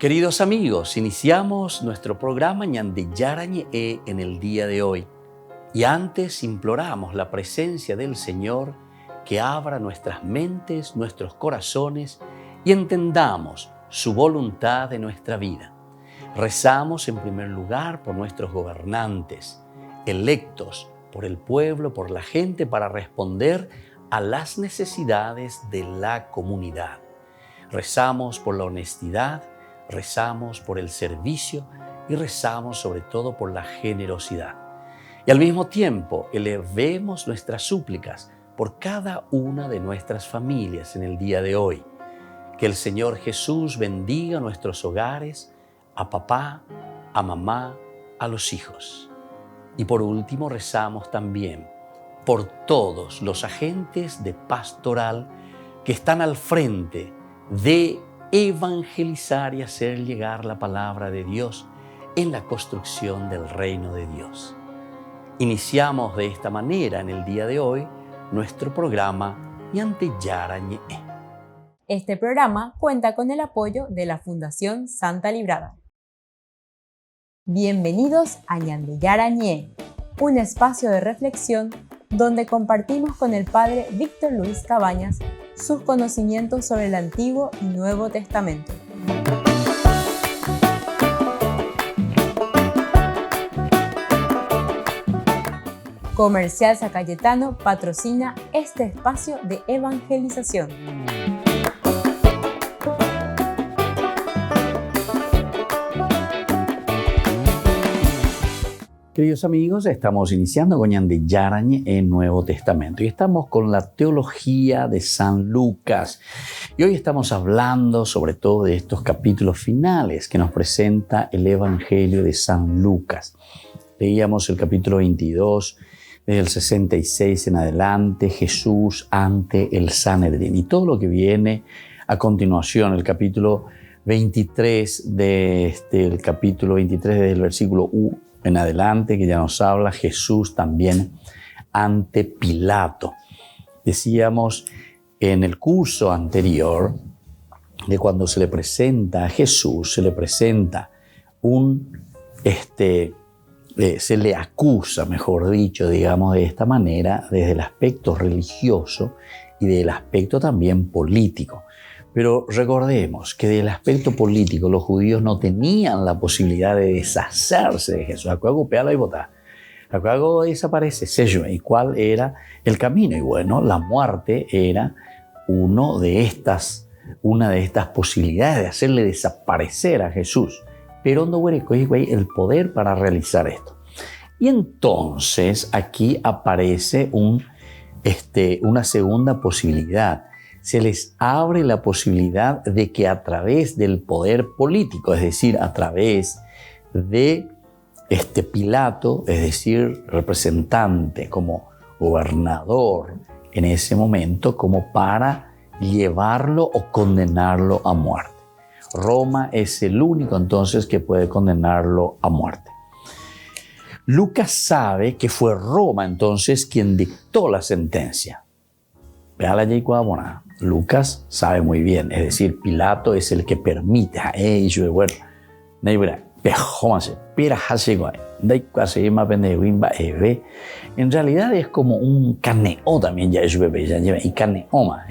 Queridos amigos, iniciamos nuestro programa Ñande Yarañe en el día de hoy. Y antes imploramos la presencia del Señor que abra nuestras mentes, nuestros corazones y entendamos su voluntad de nuestra vida. Rezamos en primer lugar por nuestros gobernantes, electos por el pueblo, por la gente, para responder a las necesidades de la comunidad. Rezamos por la honestidad, rezamos por el servicio y rezamos sobre todo por la generosidad. Y al mismo tiempo elevemos nuestras súplicas por cada una de nuestras familias en el día de hoy. Que el Señor Jesús bendiga nuestros hogares, a papá, a mamá, a los hijos. Y por último rezamos también por todos los agentes de pastoral que están al frente de evangelizar y hacer llegar la palabra de Dios en la construcción del reino de Dios. Iniciamos de esta manera en el día de hoy nuestro programa Ñande Yarañe. Este programa cuenta con el apoyo de la Fundación Santa Librada. Bienvenidos a Ñande Yarañe, un espacio de reflexión donde compartimos con el Padre Víctor Luis Cabañas sus conocimientos sobre el Antiguo y Nuevo Testamento. Comercial San Cayetano patrocina este espacio de evangelización. Queridos amigos, estamos iniciando con Ñande Yarañe en Nuevo Testamento y estamos con la teología de San Lucas. Y hoy estamos hablando sobre todo de estos capítulos finales que nos presenta el Evangelio de San Lucas. Leíamos el capítulo 22, desde el 66 en adelante, Jesús ante el Sanedrín. Y todo lo que viene a continuación, el capítulo 23, desde el versículo 1 en adelante, que ya nos habla Jesús también ante Pilato. Decíamos en el curso anterior de cuando se le presenta a Jesús, se le presenta se le acusa, mejor dicho, digamos de esta manera, desde el aspecto religioso y del aspecto también político. Pero recordemos que del aspecto político los judíos no tenían la posibilidad de deshacerse de Jesús. Acuago peala y botar. Acuago desaparece. ¿Y cuál era el camino? Y bueno, la muerte era una de estas posibilidades de hacerle desaparecer a Jesús. Pero no huele el poder para realizar esto. Y entonces aquí aparece una segunda posibilidad. Se les abre la posibilidad de que a través del poder político, es decir, a través de Pilato, es decir, representante como gobernador en ese momento, como para llevarlo o condenarlo a muerte. Roma es el único entonces que puede condenarlo a muerte. Lucas sabe que fue Roma entonces quien dictó la sentencia. Lucas sabe muy bien, es decir, Pilato es el que permite en realidad es como un caneo también y caneoma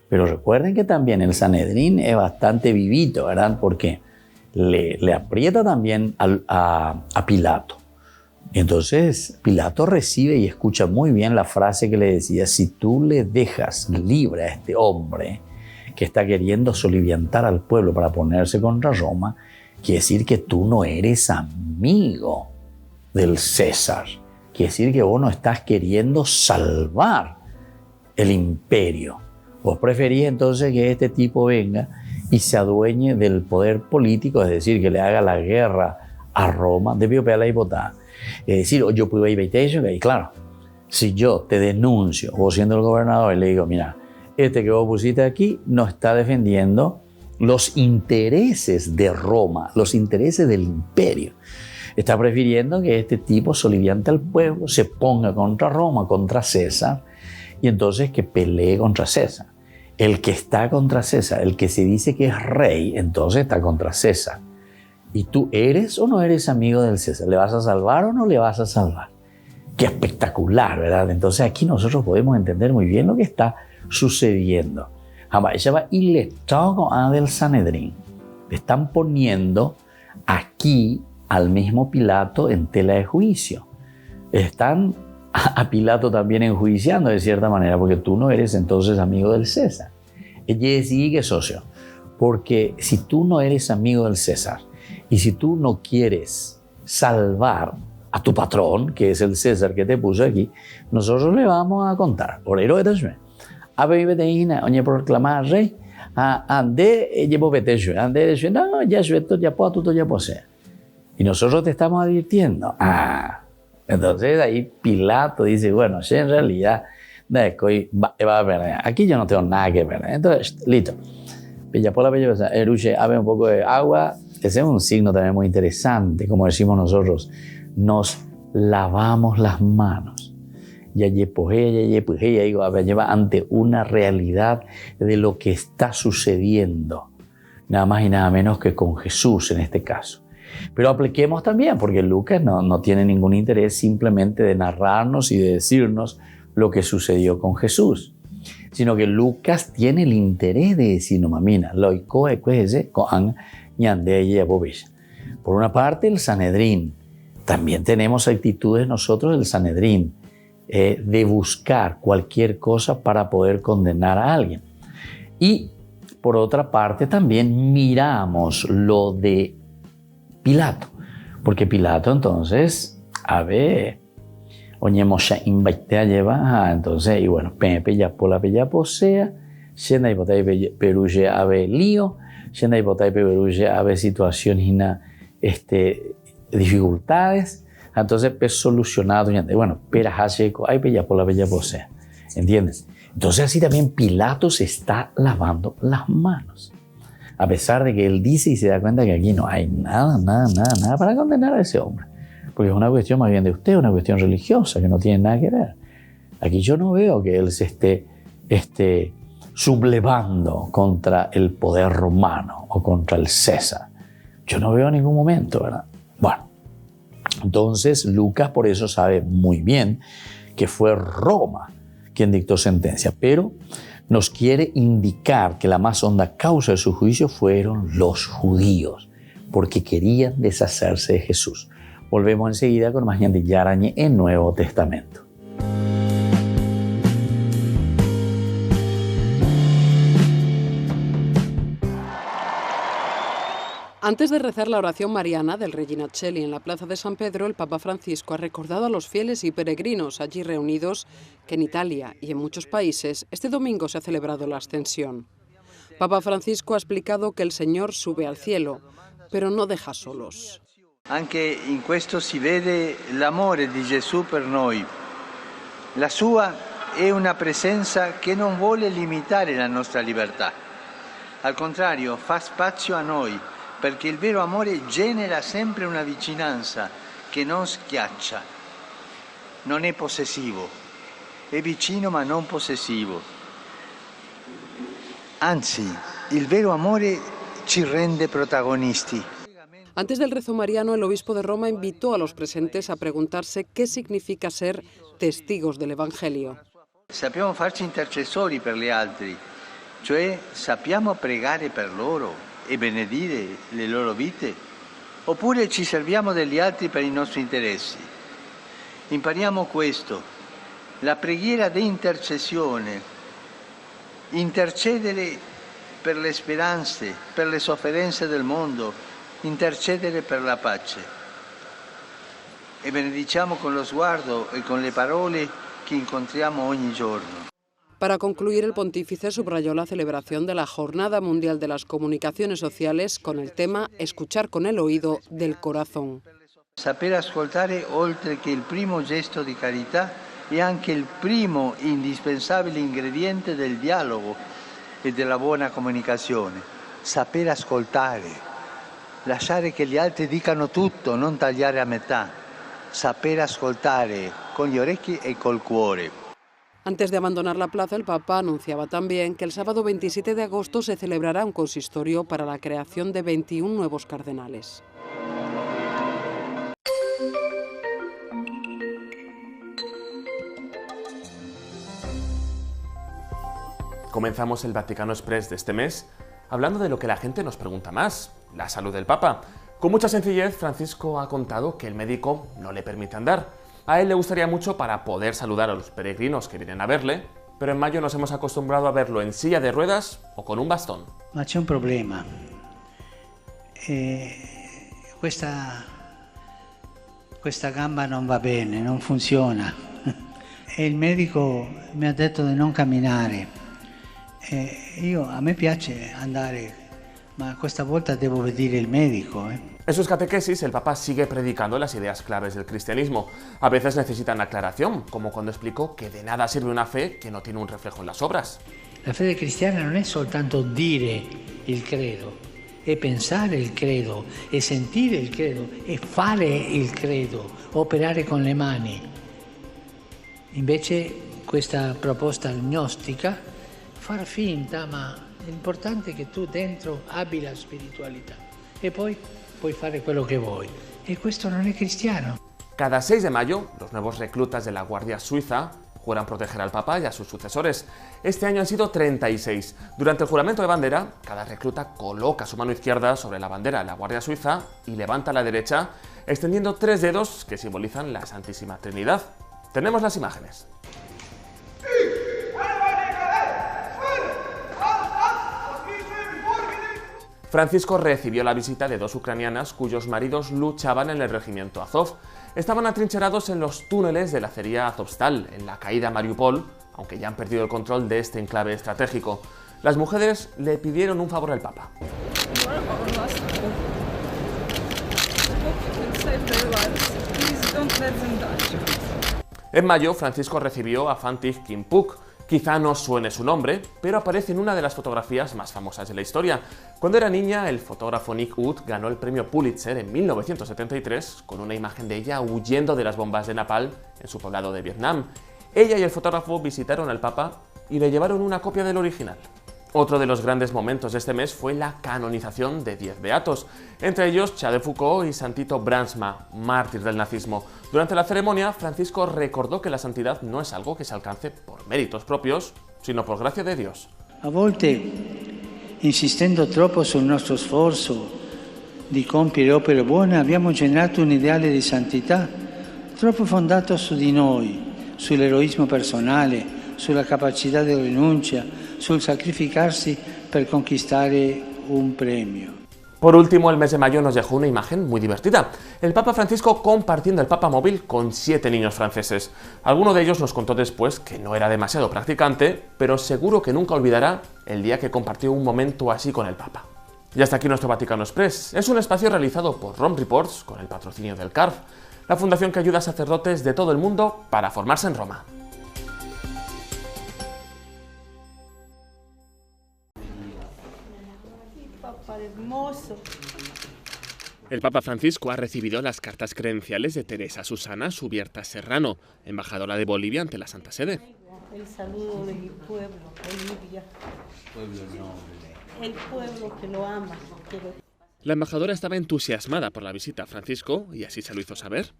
pero recuerden que también el Sanedrín es bastante vivito, ¿verdad? Porque le aprieta también a Pilato. Entonces Pilato recibe y escucha muy bien la frase que le decía: si tú le dejas libre a este hombre que está queriendo soliviantar al pueblo para ponerse contra Roma, quiere decir que tú no eres amigo del César. Quiere decir que vos no estás queriendo salvar el imperio. Vos preferís entonces que este tipo venga y se adueñe del poder político, es decir, que le haga la guerra a Roma, debió pegar y votar. Es decir, yo puedo ir y claro, si yo te denuncio, vos siendo el gobernador, y le digo, mira, que vos pusiste aquí no está defendiendo los intereses de Roma, los intereses del imperio. Está prefiriendo que este tipo soliviante al pueblo, se ponga contra Roma, contra César, y entonces que pelee contra César. el que está contra César, el que se dice que es rey, entonces está contra César. ¿Y tú eres o no eres amigo del César? ¿Le vas a salvar o no le vas a salvar? Qué espectacular, ¿verdad? Entonces aquí nosotros podemos entender muy bien lo que está sucediendo. Y le toca del Sanedrín. Le están poniendo aquí al mismo Pilato en tela de juicio. Están a Pilato también enjuiciando de cierta manera, porque tú no eres entonces amigo del César. Ella sigue socio, porque si tú no eres amigo del César y si tú no quieres salvar a tu patrón, que es el César que te puso aquí, nosotros le vamos a contar. Por eso a ver, oye, proclamar rey, ande, llevo vete, ande, no, ya suelto, ya puedo, tú ya posee. Y nosotros te estamos advirtiendo. Entonces ahí Pilato dice, bueno, si en realidad va a perder. Aquí yo no tengo nada que perder. Entonces, listo. Pilla por la bella, eruche, abre un poco de agua. Ese es un signo también muy interesante, como decimos nosotros. Nos lavamos las manos. Ya lleva ante una realidad de lo que está sucediendo. Nada más y nada menos que con Jesús en este caso. Pero apliquemos también, porque Lucas no tiene ningún interés simplemente de narrarnos y de decirnos lo que sucedió con Jesús, sino que Lucas tiene el interés de decir, no mamina, por una parte el Sanedrín, también tenemos actitudes nosotros del Sanedrín, de buscar cualquier cosa para poder condenar a alguien. Y por otra parte también miramos lo de Pilato, porque Pilato entonces, entonces, y bueno, Pepe ya por la bella posea, siendo y botay peruje ave lío, siendo y botay peruje ave situaciones dificultades, entonces pues solucionado, bueno, pero hay bella por la bella posea, ¿entiendes? Entonces así también Pilato se está lavando las manos. A pesar de que él dice y se da cuenta que aquí no hay nada para condenar a ese hombre. Porque es una cuestión más bien de usted, una cuestión religiosa que no tiene nada que ver. Aquí yo no veo que él se esté sublevando contra el poder romano o contra el César. Yo no veo en ningún momento, ¿verdad? Bueno, entonces Lucas por eso sabe muy bien que fue Roma quien dictó sentencia, pero nos quiere indicar que la más honda causa de su juicio fueron los judíos, porque querían deshacerse de Jesús. Volvemos enseguida con más Ñandi Yarañe en Nuevo Testamento. Antes de rezar la oración mariana del Regina Coeli en la Plaza de San Pedro, el Papa Francisco ha recordado a los fieles y peregrinos allí reunidos que en Italia y en muchos países este domingo se ha celebrado la Ascensión. Papa Francisco ha explicado que el Señor sube al cielo, pero no deja solos. Anche in questo si vede l'amore di Gesù per noi. La sua è una presenza che non vuole limitare la nostra libertà. Al contrario, fa spazio a noi, perché il vero amore genera sempre una vicinanza che non schiaccia. Non è possessivo, è vicino ma non possessivo. Anzi, il vero amore ci rende protagonisti. Antes del rezo mariano, el obispo de Roma invitó a los presentes a preguntarse qué significa ser testigos del Evangelio. Sappiamo farci intercessori per gli altri, cioè sappiamo pregare per loro e benedire le loro vite, oppure ci serviamo degli altri per i nostri interessi. Impariamo questo, la preghiera di intercessione, intercedere per le speranze, per le sofferenze del mondo, intercedere per la pace. E benediciamo con lo sguardo e con le parole che incontriamo ogni giorno. Para concluir, el pontífice subrayó la celebración de la Jornada Mundial de las Comunicaciones Sociales con el tema Escuchar con el oído del corazón. Saper ascoltare, oltre che il primo gesto di carità, è anche il primo indispensabile ingrediente del dialogo e della buona comunicazione. Saper ascoltare, lasciare che gli altri dicano tutto, non tagliare a metà. Saper ascoltare con gli orecchi e col cuore. Antes de abandonar la plaza, el Papa anunciaba también que el sábado 27 de agosto se celebrará un consistorio para la creación de 21 nuevos cardenales. Comenzamos el Vaticano Express de este mes hablando de lo que la gente nos pregunta más, la salud del Papa. Con mucha sencillez, Francisco ha contado que el médico no le permite andar. A él le gustaría mucho para poder saludar a los peregrinos que vienen a verle, pero en mayo nos hemos acostumbrado a verlo en silla de ruedas o con un bastón. Ma c'è un problema. Questa gamba non va bene, non funziona. E il medico mi ha detto di non camminare. A me piace andare, ma questa volta devo vedere il medico. En sus catequesis, el Papa sigue predicando las ideas claves del cristianismo. A veces necesitan aclaración, como cuando explicó que de nada sirve una fe que no tiene un reflejo en las obras. La fede cristiana non è soltanto dire il credo, è pensare il credo, è sentire il credo, è fare il credo, operare con le mani. Invece questa proposta gnostica, far finta, ma l'importante è che tu dentro abbi la spiritualità e poi puoi fare quello che vuoi. E questo non è cristiano. Cada 6 de mayo, los nuevos reclutas de la Guardia Suiza juran proteger al Papa y a sus sucesores. Este año han sido 36. Durante el juramento de bandera, cada recluta coloca su mano izquierda sobre la bandera de la Guardia Suiza y levanta la derecha, extendiendo 3 dedos que simbolizan la Santísima Trinidad. Tenemos las imágenes. Francisco recibió la visita de 2 ucranianas cuyos maridos luchaban en el regimiento Azov. Estaban atrincherados en los túneles de la acería Azovstal, en la caída Mariupol, aunque ya han perdido el control de este enclave estratégico. Las mujeres le pidieron un favor al Papa. En mayo, Francisco recibió a Fantig Kimpuk. Quizá no suene su nombre, pero aparece en una de las fotografías más famosas de la historia. Cuando era niña, el fotógrafo Nick Wood ganó el premio Pulitzer en 1973 con una imagen de ella huyendo de las bombas de napalm en su poblado de Vietnam. Ella y el fotógrafo visitaron al Papa y le llevaron una copia del original. Otro de los grandes momentos de este mes fue la canonización de 10 beatos, entre ellos Charles de Foucault y Santito Brandsma, mártir del nazismo. Durante la ceremonia, Francisco recordó que la santidad no es algo que se alcance por méritos propios, sino por gracia de Dios. A volte, insistendo troppo sul nostro sforzo di compiere opere buone, abbiamo generato un ideale di santità troppo fondato su di noi, sull'eroismo personale, sulla capacità di rinuncia, sul sacrificarsi per conquistare un premio. Por último, el mes de mayo nos dejó una imagen muy divertida. El Papa Francisco compartiendo el Papa móvil con 7 niños franceses. Alguno de ellos nos contó después que no era demasiado practicante, pero seguro que nunca olvidará el día que compartió un momento así con el Papa. Y hasta aquí nuestro Vaticano Express. Es un espacio realizado por Rome Reports con el patrocinio del CARF, la fundación que ayuda a sacerdotes de todo el mundo para formarse en Roma. El Papa Francisco ha recibido las cartas credenciales de Teresa Susana Subierta Serrano, embajadora de Bolivia ante la Santa Sede. El saludo de mi pueblo, Bolivia. Pueblo noble. El pueblo que lo ama. La embajadora estaba entusiasmada por la visita a Francisco y así se lo hizo saber.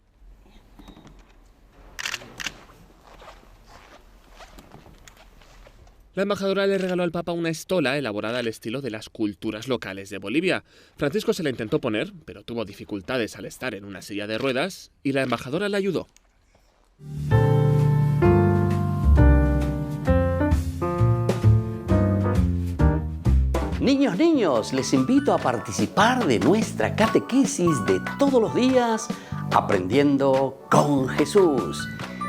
La embajadora le regaló al Papa una estola elaborada al estilo de las culturas locales de Bolivia. Francisco se la intentó poner, pero tuvo dificultades al estar en una silla de ruedas y la embajadora le ayudó. Niños, les invito a participar de nuestra catequesis de todos los días, Aprendiendo con Jesús.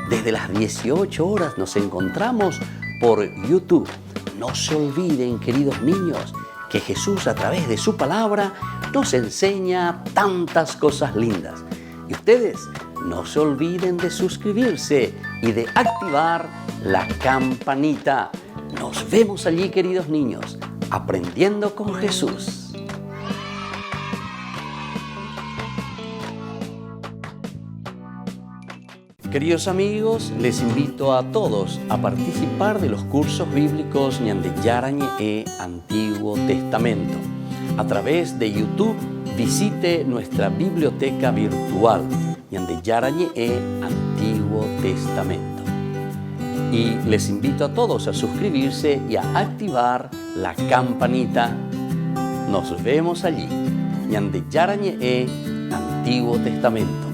Desde las 18 horas nos encontramos por YouTube. No se olviden, queridos niños, que Jesús a través de su palabra nos enseña tantas cosas lindas. Y ustedes no se olviden de suscribirse y de activar la campanita. Nos vemos allí, queridos niños, Aprendiendo con Jesús. Queridos amigos, les invito a todos a participar de los cursos bíblicos Ñande Yarañe e Antiguo Testamento. A través de YouTube, visite nuestra biblioteca virtual Ñande Yarañe e Antiguo Testamento. Y les invito a todos a suscribirse y a activar la campanita. Nos vemos allí. Ñande Yarañe e Antiguo Testamento.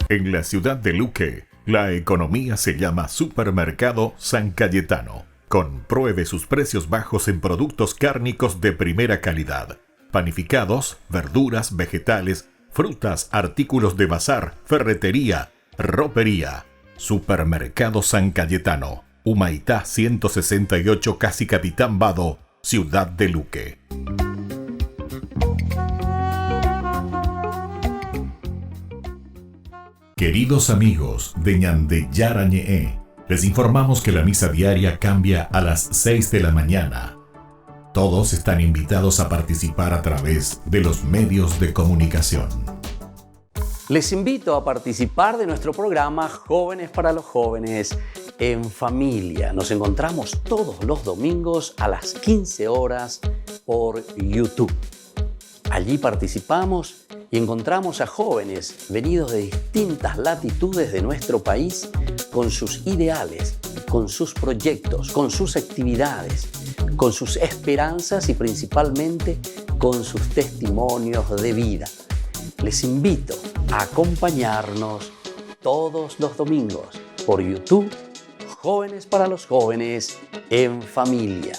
En la ciudad de Luque, la economía se llama Supermercado San Cayetano. Compruebe sus precios bajos en productos cárnicos de primera calidad. Panificados, verduras, vegetales, frutas, artículos de bazar, ferretería, ropería. Supermercado San Cayetano, Humaitá 168, Casi Capitán Vado, ciudad de Luque. Queridos amigos de Ñande Yarañe, les informamos que la misa diaria cambia a las 6 de la mañana. Todos están invitados a participar a través de los medios de comunicación. Les invito a participar de nuestro programa Jóvenes para los Jóvenes en Familia. Nos encontramos todos los domingos a las 15 horas por YouTube. Allí participamos y encontramos a jóvenes venidos de distintas latitudes de nuestro país con sus ideales, con sus proyectos, con sus actividades, con sus esperanzas y principalmente con sus testimonios de vida. Les invito a acompañarnos todos los domingos por YouTube, Jóvenes para los Jóvenes en Familia.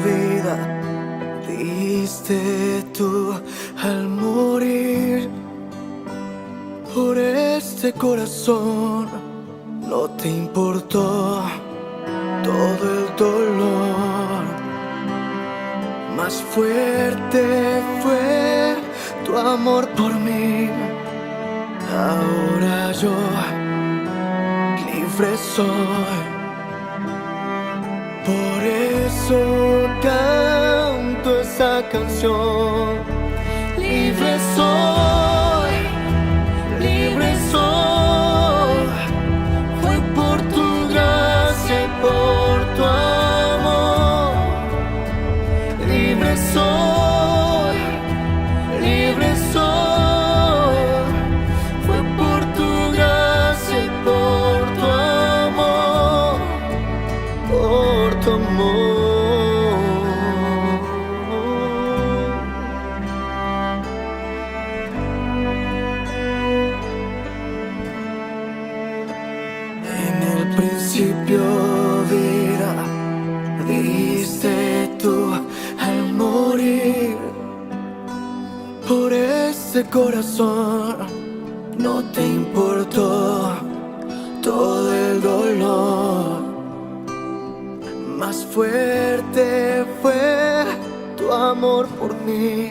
Vida diste tú al morir por este corazón, no te importó todo el dolor, más fuerte fue tu amor por mí. Ahora yo libre soy. Por eso canto esa canción. Libre soy, libre soy. Fue por tu gracia y por tu amor. Libre soy, libre soy. Fue por tu gracia y por tu amor. Por tu amor. En el principio vida diste tú al morir por este corazón, no te importó todo el dolor, más fuerte fue tu amor por mí.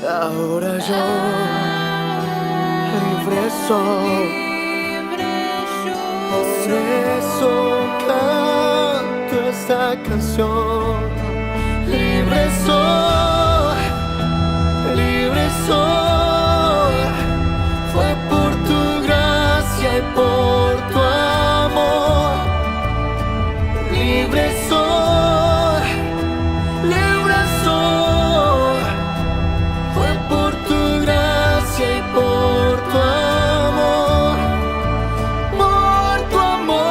Ahora yo libre soy. Por eso canto esta canción. Libre soy, libre soy. Fue por tu gracia y por tu amor. Libre soy, libre soy. Fue por tu gracia y por tu amor. Por tu amor.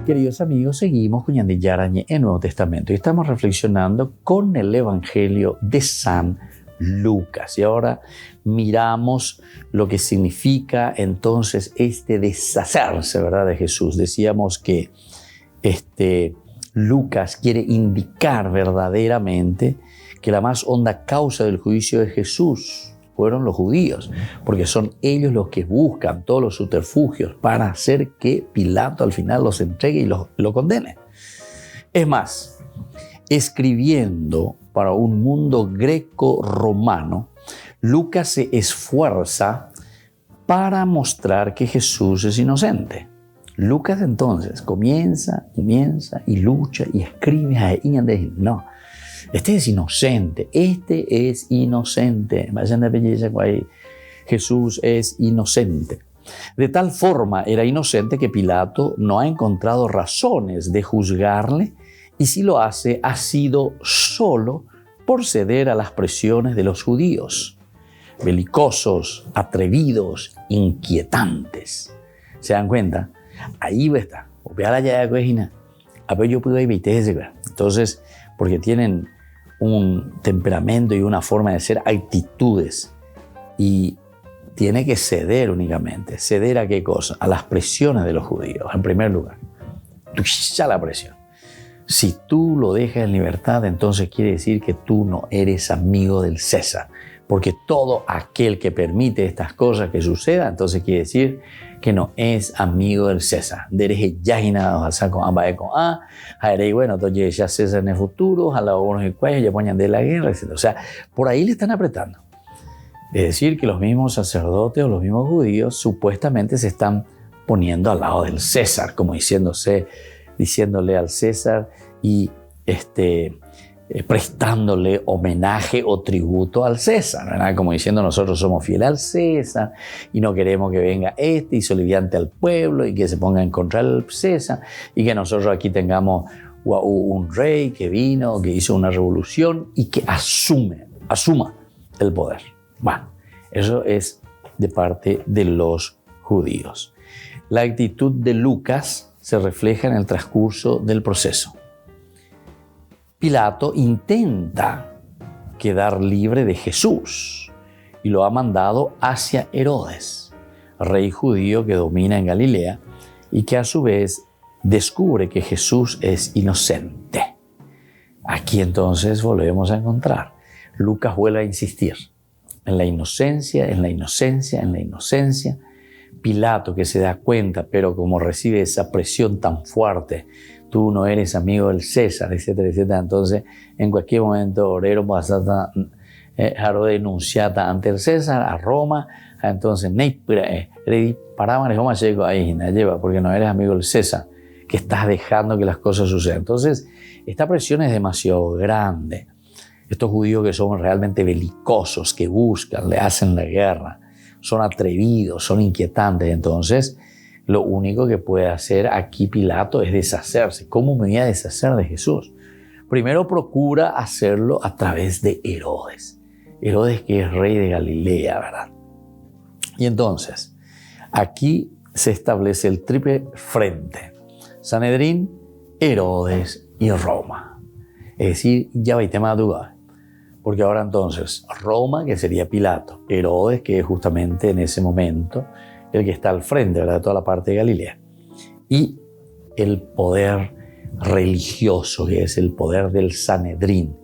Queridos amigos, seguimos con Ñande Yarañe en Nuevo Testamento y estamos reflexionando con el Evangelio de San Lucas. Y ahora miramos lo que significa entonces este deshacerse, ¿verdad?, de Jesús. Decíamos que Lucas quiere indicar verdaderamente que la más honda causa del juicio de Jesús fueron los judíos, porque son ellos los que buscan todos los subterfugios para hacer que Pilato al final los entregue y lo condene. Es más, escribiendo para un mundo greco-romano, Lucas se esfuerza para mostrar que Jesús es inocente. Lucas entonces comienza y lucha y escribe a Ñande. No, este es inocente. Vayan a belleza, Jesús es inocente. De tal forma era inocente que Pilato no ha encontrado razones de juzgarle, y si lo hace, ha sido solo por ceder a las presiones de los judíos, belicosos, atrevidos, inquietantes. ¿Se dan cuenta? Ahí está. Entonces, porque tienen un temperamento y una forma de ser, actitudes, y tiene que ceder únicamente. ¿Ceder a qué cosa? A las presiones de los judíos, en primer lugar. Ya la presión. Si tú lo dejas en libertad, entonces quiere decir que tú no eres amigo del César. Porque todo aquel que permite estas cosas que sucedan, entonces quiere decir que no es amigo del César. Dereje yajina o con ambae con a, bueno, entonces ya César en el futuro, a la unos y cuello, ya ponían de la guerra, etc. O sea, por ahí le están apretando. Es decir, que los mismos sacerdotes o los mismos judíos supuestamente se están poniendo al lado del César, como diciéndole al César y prestándole homenaje o tributo al César, ¿verdad? Como diciendo, nosotros somos fieles al César y no queremos que venga y soliviante al pueblo y que se ponga en contra del César, y que nosotros aquí tengamos un rey que vino, que hizo una revolución y que asuma el poder. Bueno, eso es de parte de los judíos. La actitud de Lucas se refleja en el transcurso del proceso. Pilato intenta quedar libre de Jesús y lo ha mandado hacia Herodes, rey judío que domina en Galilea y que a su vez descubre que Jesús es inocente. Aquí entonces volvemos a encontrar. Lucas vuelve a insistir en la inocencia. Pilato, que se da cuenta, pero como recibe esa presión tan fuerte, tú no eres amigo del César, etcétera, etcétera. Entonces, en cualquier momento, Orero va a denunciar ante el César, a Roma. Entonces, porque no eres amigo del César, que estás dejando que las cosas sucedan. Entonces, esta presión es demasiado grande. Estos judíos que son realmente belicosos, que buscan, le hacen la guerra, son atrevidos, son inquietantes. Entonces, lo único que puede hacer aquí Pilato es deshacerse. ¿Cómo me voy a deshacer de Jesús? Primero procura hacerlo a través de Herodes. Herodes, que es rey de Galilea, ¿verdad? Y entonces, aquí se establece el triple frente: Sanedrín, Herodes y Roma. Es decir, ya va el tema de lugar. Porque ahora entonces, Roma, que sería Pilato, Herodes, que es justamente en ese momento el que está al frente, ¿verdad?, de toda la parte de Galilea, y el poder religioso, que es el poder del Sanedrín,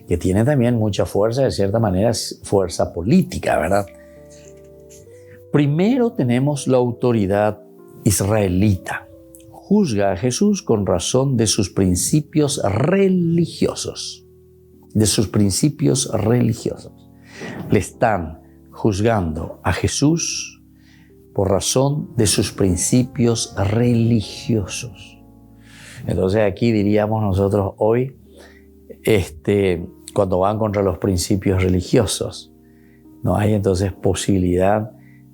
que tiene también mucha fuerza, de cierta manera, fuerza política, ¿verdad? Primero tenemos la autoridad israelita. Juzga a Jesús con razón de sus principios religiosos. Le están juzgando a Jesús por razón de sus principios religiosos. Entonces aquí diríamos nosotros hoy, cuando van contra los principios religiosos, no hay entonces posibilidad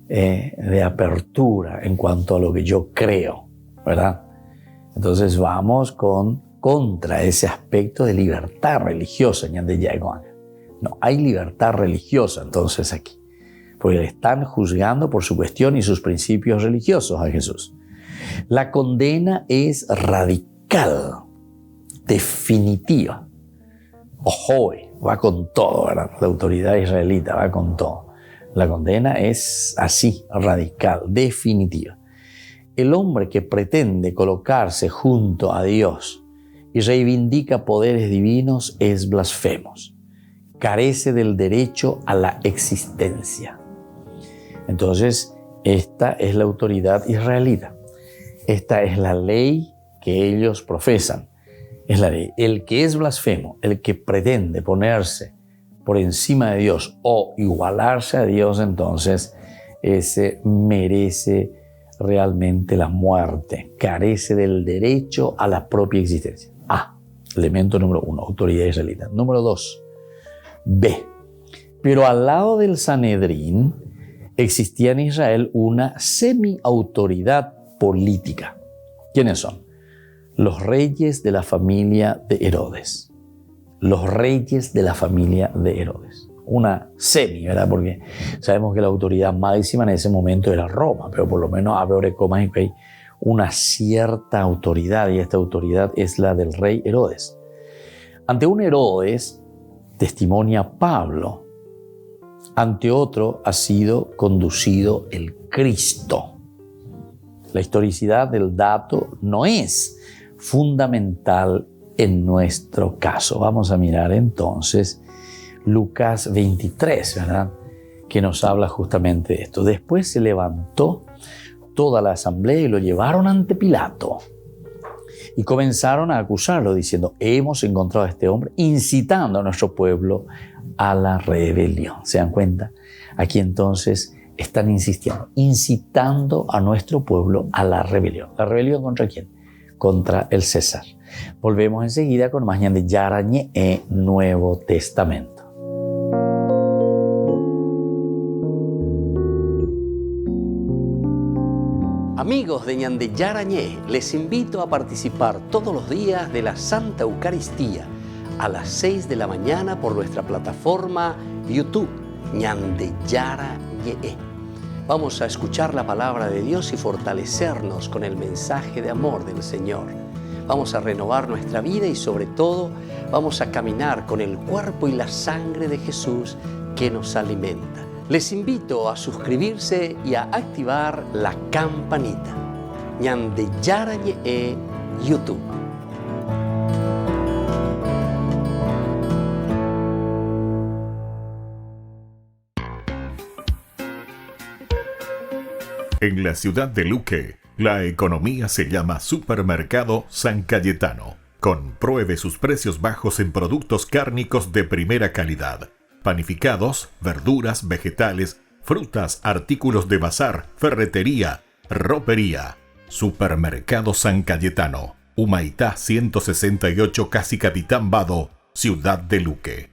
de apertura en cuanto a lo que yo creo, ¿verdad? Entonces vamos contra ese aspecto de libertad religiosa. No hay libertad religiosa entonces aquí, porque le están juzgando por su cuestión y sus principios religiosos a Jesús. La condena es radical, definitiva. Ojo, va con todo, ¿verdad? La autoridad israelita va con todo. La condena es así, radical, definitiva. El hombre que pretende colocarse junto a Dios y reivindica poderes divinos es blasfemo. Carece del derecho a la existencia. Entonces, esta es la autoridad israelita. Esta es la ley que ellos profesan. Es la ley. El que es blasfemo, el que pretende ponerse por encima de Dios o igualarse a Dios, entonces ese merece realmente la muerte. Carece del derecho a la propia existencia. Elemento número 1, autoridad israelita. Número 2, B. Pero al lado del Sanedrín existía en Israel una semi-autoridad política. ¿Quiénes son? Los reyes de la familia de Herodes. Los reyes de la familia de Herodes. Una semi, ¿verdad? Porque sabemos que la autoridad máxima en ese momento era Roma, pero por lo menos hay una cierta autoridad, y esta autoridad es la del rey Herodes. Ante un Herodes, testimonia Pablo, ante otro ha sido conducido el Cristo. La historicidad del dato no es fundamental en nuestro caso. Vamos a mirar entonces Lucas 23, ¿verdad? Que nos habla justamente de esto. Después se levantó toda la asamblea y lo llevaron ante Pilato. Y comenzaron a acusarlo diciendo: hemos encontrado a este hombre incitando a nuestro pueblo a la rebelión. ¿Se dan cuenta? Aquí entonces están insistiendo, incitando a nuestro pueblo a la rebelión. ¿La rebelión contra quién? Contra el César. Volvemos enseguida con más Ñande Yarañe e Nuevo Testamento. Amigos de Ñande Yarañé, les invito a participar todos los días de la Santa Eucaristía a las 6 de la mañana por nuestra plataforma YouTube, Ñande Yarañé. Vamos a escuchar la palabra de Dios y fortalecernos con el mensaje de amor del Señor. Vamos a renovar nuestra vida y sobre todo vamos a caminar con el cuerpo y la sangre de Jesús que nos alimenta. Les invito a suscribirse y a activar la campanita. Ñande Yarañe e YouTube. En la ciudad de Luque, la economía se llama Supermercado San Cayetano. Compruebe sus precios bajos en productos cárnicos de primera calidad. Panificados, verduras, vegetales, frutas, artículos de bazar, ferretería, ropería. Supermercado San Cayetano, Humaitá 168, Casi Capitán Vado, Ciudad de Luque.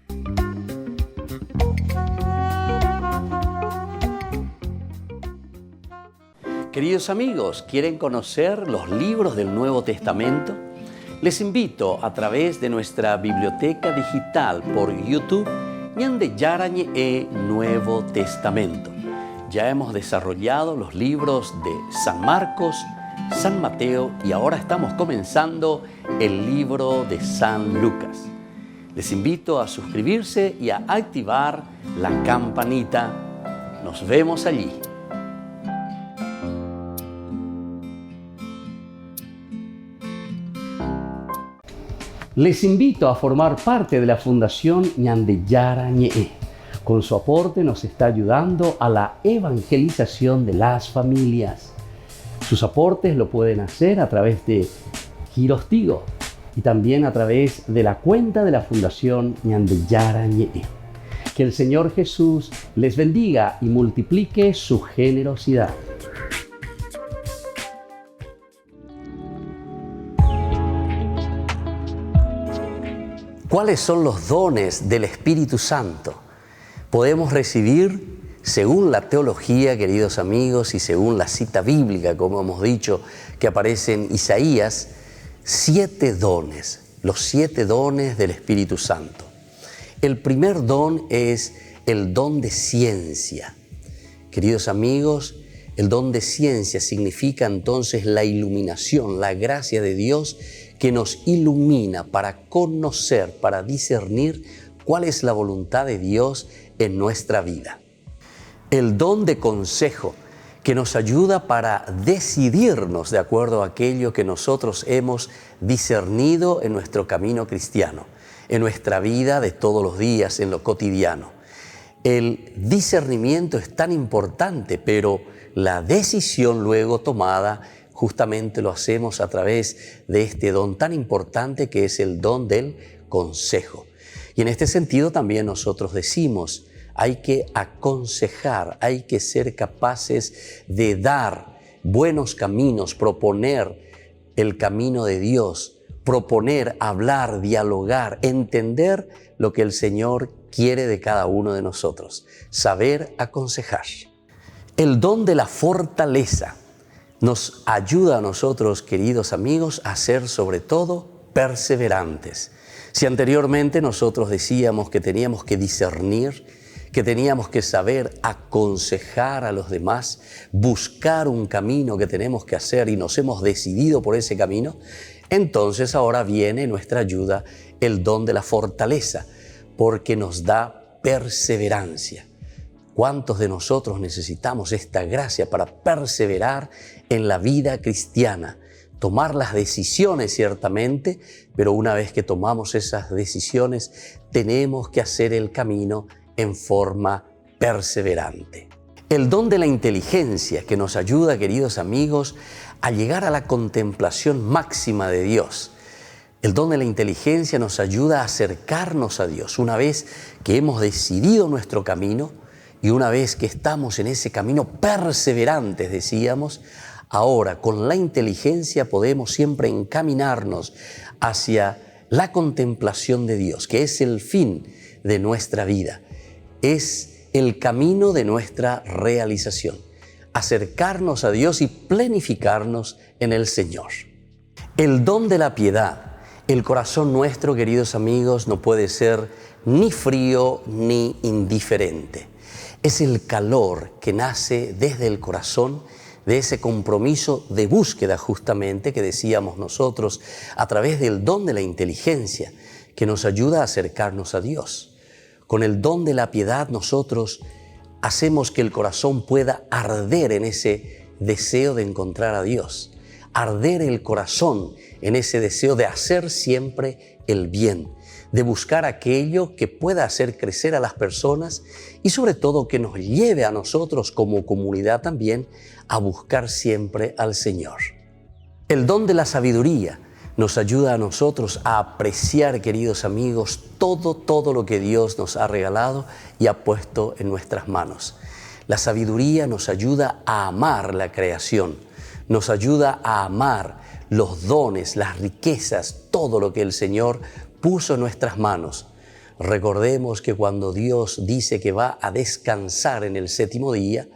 Queridos amigos, ¿quieren conocer los libros del Nuevo Testamento? Les invito a través de nuestra biblioteca digital por YouTube, Ñande Yarañe e Nuevo Testamento. Ya hemos desarrollado los libros de San Marcos, San Mateo y ahora estamos comenzando el libro de San Lucas. Les invito a suscribirse y a activar la campanita. Nos vemos allí. Les invito a formar parte de la Fundación Ñande Yarañe. Con su aporte nos está ayudando a la evangelización de las familias. Sus aportes lo pueden hacer a través de Giros Tigo y también a través de la cuenta de la Fundación Ñande Yarañe. Que el Señor Jesús les bendiga y multiplique su generosidad. ¿Cuáles son los dones del Espíritu Santo? Podemos recibir, según la teología, queridos amigos, y según la cita bíblica, como hemos dicho, que aparece en Isaías, 7 dones, los 7 dones del Espíritu Santo. El primer don es el don de ciencia. Queridos amigos, El don de ciencia significa entonces la iluminación, la gracia de Dios que nos ilumina para conocer, para discernir cuál es la voluntad de Dios en nuestra vida. El don de consejo, que nos ayuda para decidirnos de acuerdo a aquello que nosotros hemos discernido en nuestro camino cristiano, en nuestra vida de todos los días, en lo cotidiano. El discernimiento es tan importante, pero la decisión luego tomada justamente lo hacemos a través de este don tan importante que es el don del consejo. Y en este sentido también nosotros decimos, hay que aconsejar, hay que ser capaces de dar buenos caminos, proponer el camino de Dios, proponer, hablar, dialogar, entender lo que el Señor quiere de cada uno de nosotros, saber aconsejar. El don de la fortaleza nos ayuda a nosotros, queridos amigos, a ser sobre todo perseverantes. Si anteriormente nosotros decíamos que teníamos que discernir, que teníamos que saber aconsejar a los demás, buscar un camino que tenemos que hacer y nos hemos decidido por ese camino, entonces ahora viene nuestra ayuda el don de la fortaleza, porque nos da perseverancia. ¿Cuántos de nosotros necesitamos esta gracia para perseverar en la vida cristiana? Tomar las decisiones ciertamente, pero una vez que tomamos esas decisiones, tenemos que hacer el camino en forma perseverante. El don de la inteligencia que nos ayuda, queridos amigos, a llegar a la contemplación máxima de Dios. El don de la inteligencia nos ayuda a acercarnos a Dios. Una vez que hemos decidido nuestro camino y una vez que estamos en ese camino perseverantes, decíamos, ahora con la inteligencia podemos siempre encaminarnos hacia la contemplación de Dios, que es el fin de nuestra vida. Es el camino de nuestra realización, acercarnos a Dios y planificarnos en el Señor. El don de la piedad. El corazón nuestro, queridos amigos, no puede ser ni frío ni indiferente. Es el calor que nace desde el corazón, de ese compromiso de búsqueda justamente que decíamos nosotros a través del don de la inteligencia que nos ayuda a acercarnos a Dios. Con el don de la piedad nosotros hacemos que el corazón pueda arder en ese deseo de encontrar a Dios, arder el corazón en ese deseo de hacer siempre el bien, de buscar aquello que pueda hacer crecer a las personas y sobre todo que nos lleve a nosotros como comunidad también a buscar siempre al Señor. El don de la sabiduría nos ayuda a nosotros a apreciar, queridos amigos, todo lo que Dios nos ha regalado y ha puesto en nuestras manos. La sabiduría nos ayuda a amar la creación, nos ayuda a amar los dones, las riquezas, todo lo que el Señor puso en nuestras manos. Recordemos que cuando Dios dice que va a descansar en el séptimo día,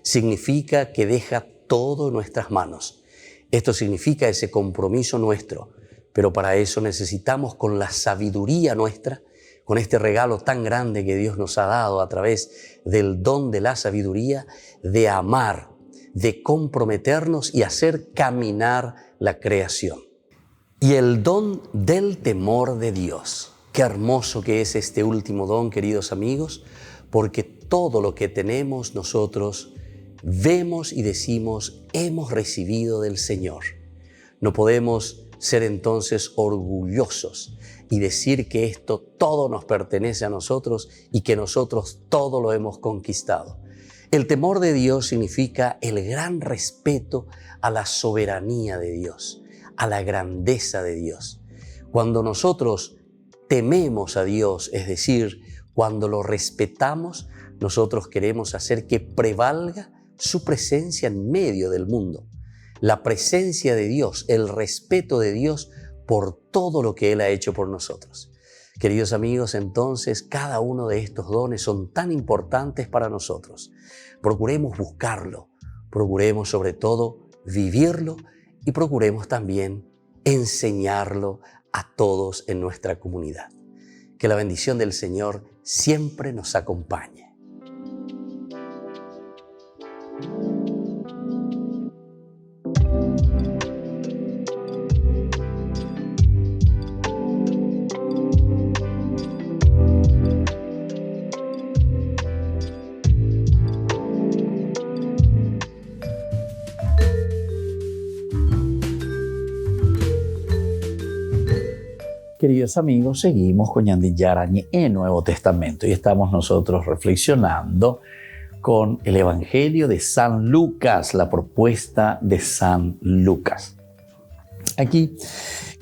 significa que deja todo en nuestras manos. Esto significa ese compromiso nuestro, pero para eso necesitamos con la sabiduría nuestra, con este regalo tan grande que Dios nos ha dado a través del don de la sabiduría, de amar, de comprometernos y hacer caminar la creación. Y el don del temor de Dios. Qué hermoso que es este último don, queridos amigos, porque todo lo que tenemos nosotros vemos y decimos, hemos recibido del Señor. No podemos ser entonces orgullosos y decir que esto todo nos pertenece a nosotros y que nosotros todo lo hemos conquistado. El temor de Dios significa el gran respeto a la soberanía de Dios, a la grandeza de Dios. Cuando nosotros tememos a Dios, es decir, cuando lo respetamos, nosotros queremos hacer que prevalga su presencia en medio del mundo. La presencia de Dios, el respeto de Dios por todo lo que Él ha hecho por nosotros. Queridos amigos, entonces cada uno de estos dones son tan importantes para nosotros. Procuremos buscarlo, procuremos sobre todo vivirlo y procuremos también enseñarlo a todos en nuestra comunidad. Que la bendición del Señor siempre nos acompañe. queridos amigos, seguimos con Ñandi Yarañe en Nuevo Testamento y estamos nosotros reflexionando con el Evangelio de San Lucas, la propuesta de San Lucas. Aquí,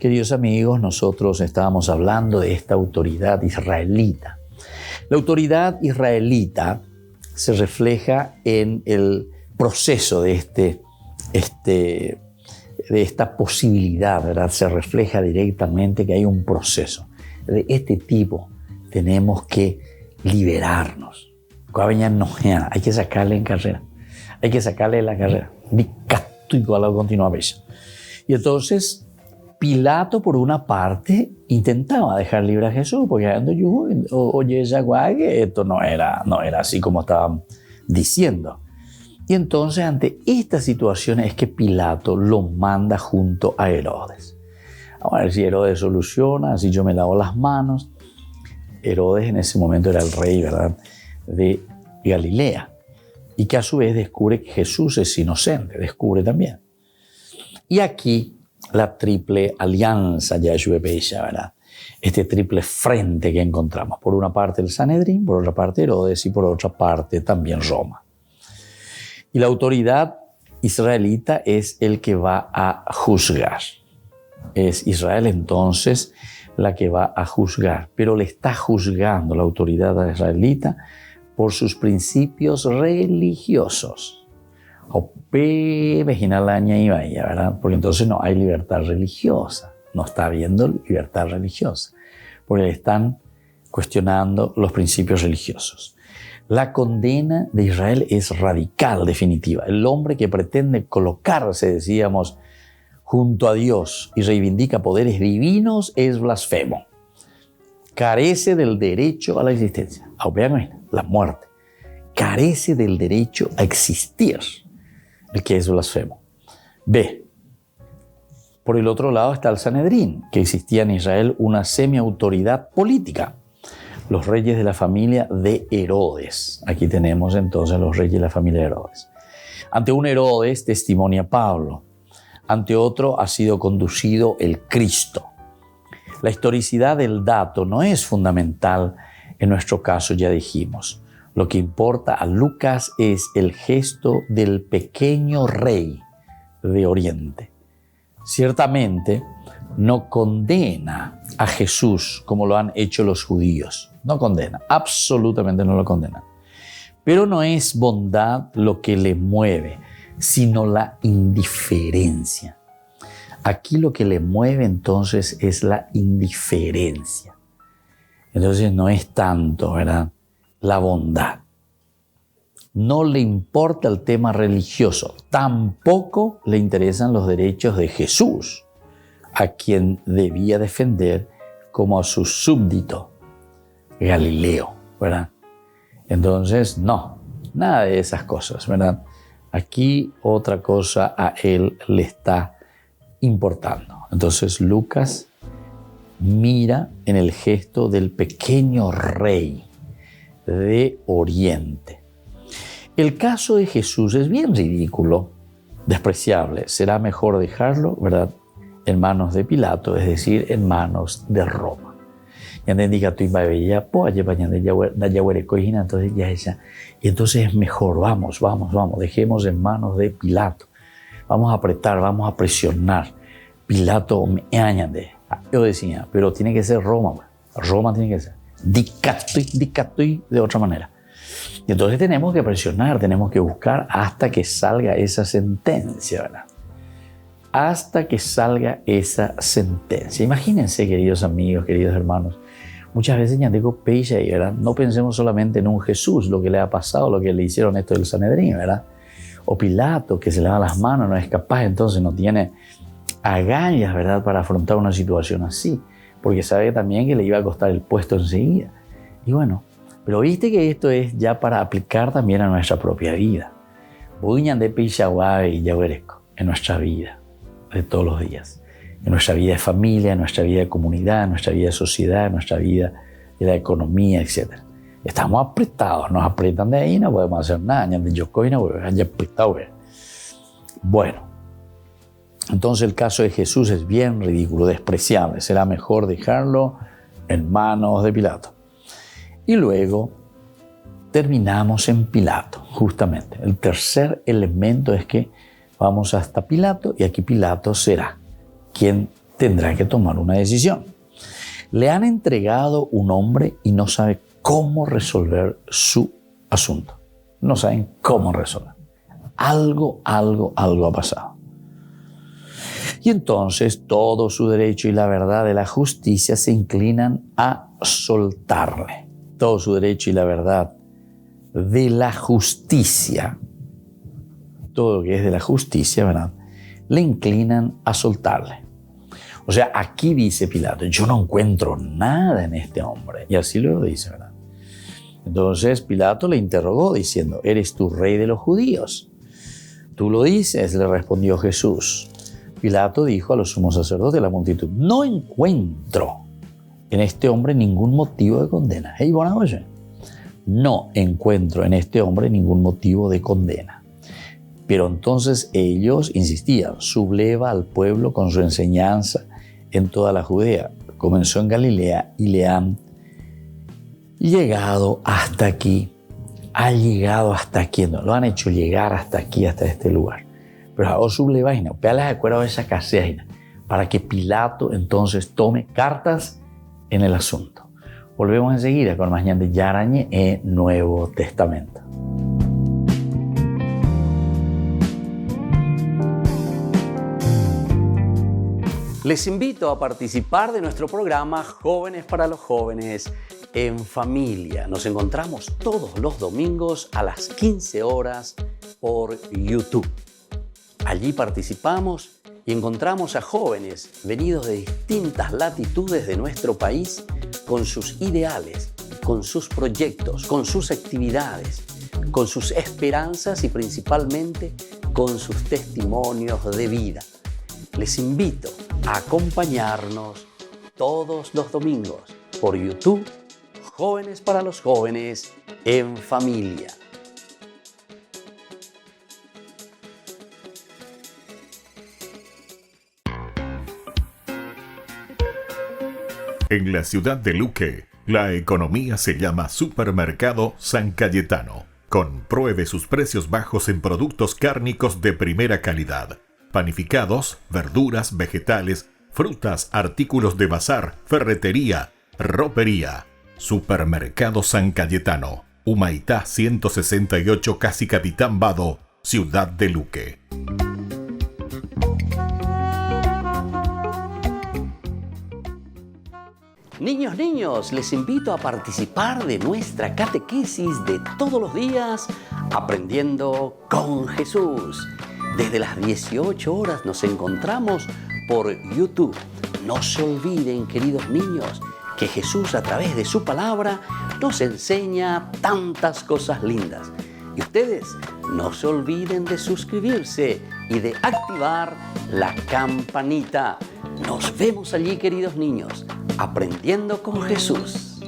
queridos amigos, nosotros estábamos hablando de esta autoridad israelita. La autoridad israelita se refleja en el proceso de esta posibilidad, ¿verdad? Se refleja directamente que hay un proceso. De este tipo tenemos que liberarnos. Hay que sacarle en carrera. Hay que sacarle de la carrera. Y entonces Pilato, por una parte, intentaba dejar libre a Jesús, porque oye, esto no era así como estaban diciendo. Y entonces, ante esta situación, es que Pilato lo manda junto a Herodes. Vamos a ver si Herodes soluciona, así yo me lavo las manos. Herodes en ese momento era el rey, ¿verdad?, de Galilea, y que a su vez descubre que Jesús es inocente, descubre también. Y aquí la triple alianza, ¿verdad? Este triple frente que encontramos. Por una parte el Sanedrín, por otra parte Herodes y por otra parte también Roma. Y la autoridad israelita es el que va a juzgar. Es Israel entonces la que va a juzgar, pero le está juzgando la autoridad israelita por sus principios religiosos. ¿Verdad? Porque entonces no hay libertad religiosa, no está habiendo libertad religiosa, porque le están cuestionando los principios religiosos. La condena de Israel es radical, definitiva. El hombre que pretende colocarse, decíamos, junto a Dios y reivindica poderes divinos es blasfemo. Carece del derecho a la existencia. La muerte. Carece del derecho a existir, el que es blasfemo. B. Por el otro lado está el Sanedrín, que existía en Israel una semi-autoridad política. Los reyes de la familia de Herodes. Aquí tenemos entonces los reyes de la familia de Herodes. Ante un Herodes testimonia Pablo. Ante otro ha sido conducido el Cristo. La historicidad del dato no es fundamental en nuestro caso, ya dijimos. Lo que importa a Lucas es el gesto del pequeño rey de Oriente. Ciertamente no condena a Jesús como lo han hecho los judíos. No condena, absolutamente no lo condena. Pero no es bondad lo que le mueve, sino la indiferencia. Aquí lo que le mueve entonces es la indiferencia. Entonces no es tanto, ¿verdad?, la bondad. No le importa el tema religioso, tampoco le interesan los derechos de Jesús, a quien debía defender como a su súbdito, Galileo, ¿verdad? Entonces, no, nada de esas cosas, ¿verdad? Aquí otra cosa a él le está importando. Entonces Lucas mira en el gesto del pequeño rey de Oriente. El caso de Jesús es bien ridículo, despreciable. Será mejor dejarlo, ¿verdad?, en manos de Pilato, es decir, en manos de Roma. Y entonces es mejor, vamos, dejemos en manos de Pilato. Vamos a apretar, vamos a presionar. Pilato me añade. Yo decía, pero tiene que ser Roma. Roma tiene que ser. Dicatui de otra manera. Y entonces tenemos que presionar, tenemos que buscar hasta que salga esa sentencia, ¿verdad? Hasta que salga esa sentencia. Imagínense, queridos amigos, queridos hermanos, muchas veces ya digo, ¿verdad? No pensemos solamente en un Jesús, lo que le ha pasado, lo que le hicieron esto del Sanedrín, ¿verdad? O Pilato, que se lava las manos, no es capaz, entonces no tiene agallas, ¿verdad?, para afrontar una situación así, porque sabe también que le iba a costar el puesto enseguida. Y bueno, pero viste que esto es ya para aplicar también a nuestra propia vida. En nuestra vida de todos los días, en nuestra vida de familia, en nuestra vida de comunidad, en nuestra vida de sociedad, en nuestra vida de la economía, etc. Estamos apretados, nos apretan de ahí, no podemos hacer nada. Bueno, Entonces el caso de Jesús es bien ridículo, despreciable. Será mejor dejarlo en manos de Pilato. Y luego terminamos en Pilato, justamente. El tercer elemento es que vamos hasta Pilato y aquí Pilato será quien tendrá que tomar una decisión. Le han entregado un hombre y no sabe cómo resolver su asunto. No saben cómo resolver. Algo ha pasado. Y entonces todo su derecho y la verdad de la justicia se inclinan a soltarle. Todo su derecho y la verdad de la justicia, todo lo que es de la justicia, ¿verdad?, le inclinan a soltarle. O sea, aquí dice Pilato, yo no encuentro nada en este hombre. Y así lo dice, ¿verdad? Entonces Pilato le interrogó diciendo, ¿eres tú rey de los judíos? Tú lo dices, le respondió Jesús. Pilato dijo a los sumos sacerdotes de la multitud, no encuentro en este hombre ningún motivo de condena. Hey, bueno, oye, no encuentro en este hombre ningún motivo de condena. Pero entonces ellos insistían, subleva al pueblo con su enseñanza en toda la Judea. Comenzó en Galilea y le han llegado hasta aquí. Ha llegado hasta aquí, no, lo han hecho llegar hasta aquí, hasta este lugar. Pero ahora subleva, pelas de acuerdo a esa casea, para que Pilato entonces tome cartas en el asunto. Volvemos enseguida con más Ñande Yarañe en Nuevo Testamento. Les invito a participar de nuestro programa Jóvenes para los Jóvenes en Familia. Nos encontramos todos los domingos a las 15 horas por YouTube. Allí participamos y encontramos a jóvenes venidos de distintas latitudes de nuestro país con sus ideales, con sus proyectos, con sus actividades, con sus esperanzas y principalmente con sus testimonios de vida. Les invito a acompañarnos todos los domingos por YouTube, Jóvenes para los Jóvenes en Familia. En la ciudad de Luque, la economía se llama Supermercado San Cayetano. Compruebe sus precios bajos en productos cárnicos de primera calidad. Panificados, verduras, vegetales, frutas, artículos de bazar, ferretería, ropería. Supermercado San Cayetano, Humaitá 168, Casi Capitán Vado, ciudad de Luque. Niños, les invito a participar de nuestra catequesis de todos los días, Aprendiendo con Jesús. Desde las 18 horas nos encontramos por YouTube. No se olviden, queridos niños, que Jesús a través de su palabra nos enseña tantas cosas lindas. Y ustedes no se olviden de suscribirse y de activar la campanita. Nos vemos allí, queridos niños, Aprendiendo con Jesús.